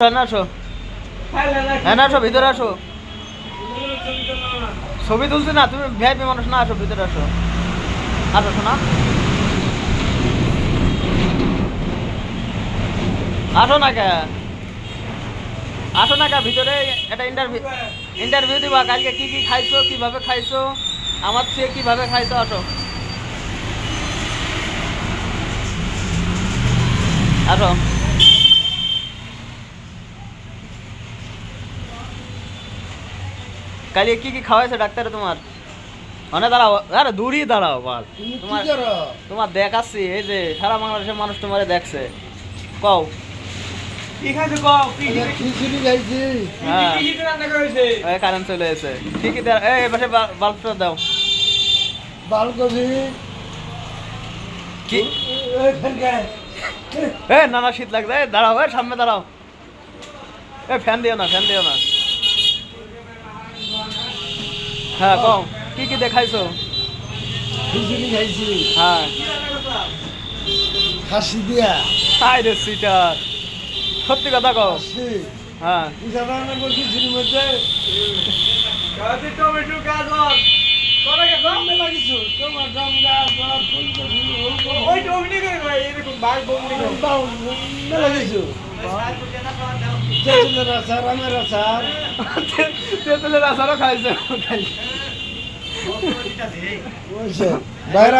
আসো হ্যাঁ না আসো ভিতরে আসো ছবি তুলছি না তুমি ভিআইপি মানুষ না আসো ভিতরে আসো আসো শোনা আসো না কে আসো না কে ভিতরে একটা ইন্টারভিউ দিবা কালকে কি কি খাইছো কিভাবে খাইছো আমার চেয়ে কিভাবে খাইছো আসো আসো কালকে কি কি খাওয়াইছে ডাক্তারে তোমার অনেক দাঁড়াও আরে দূরই দাঁড়াও বল তোমার তোমার দেখাচ্ছি এই যে সারা বাংলাদেশের মানুষ তোমারে দেখছে কও কি খাইছো কও কি খিচুড়ি খাইছি। হ্যাঁ কি রান্না করেছে এই কারেন্ট চলে এসে কি কি এই পাশে বাল্বটা দাও বালকনি কি ওইখানকার এ না না শীত লাগছে এই দাঁড়াও এই সামনে দাঁড়াও এ ফ্যান দিও না হ্যাঁ কও কি কি দেখাইছো খিচুড়ি খাইছি হ্যাঁ খাসি দিয়া হাই রে সিটার সত্যি কথা কও খাসি হ্যাঁ সাধারণ খিচুড়ির মধ্যে গাজর টমেটো গাজর কোনে কে কম লাগিছো তোমার দাম গাছ ফুলকপি ওই ডমনি করে ভাই এরকম ভাগ ডমনি করে লাগিছো তেঁতুলের আচার আমের আচার তেঁতুলের আচারও খাইছে বাইরে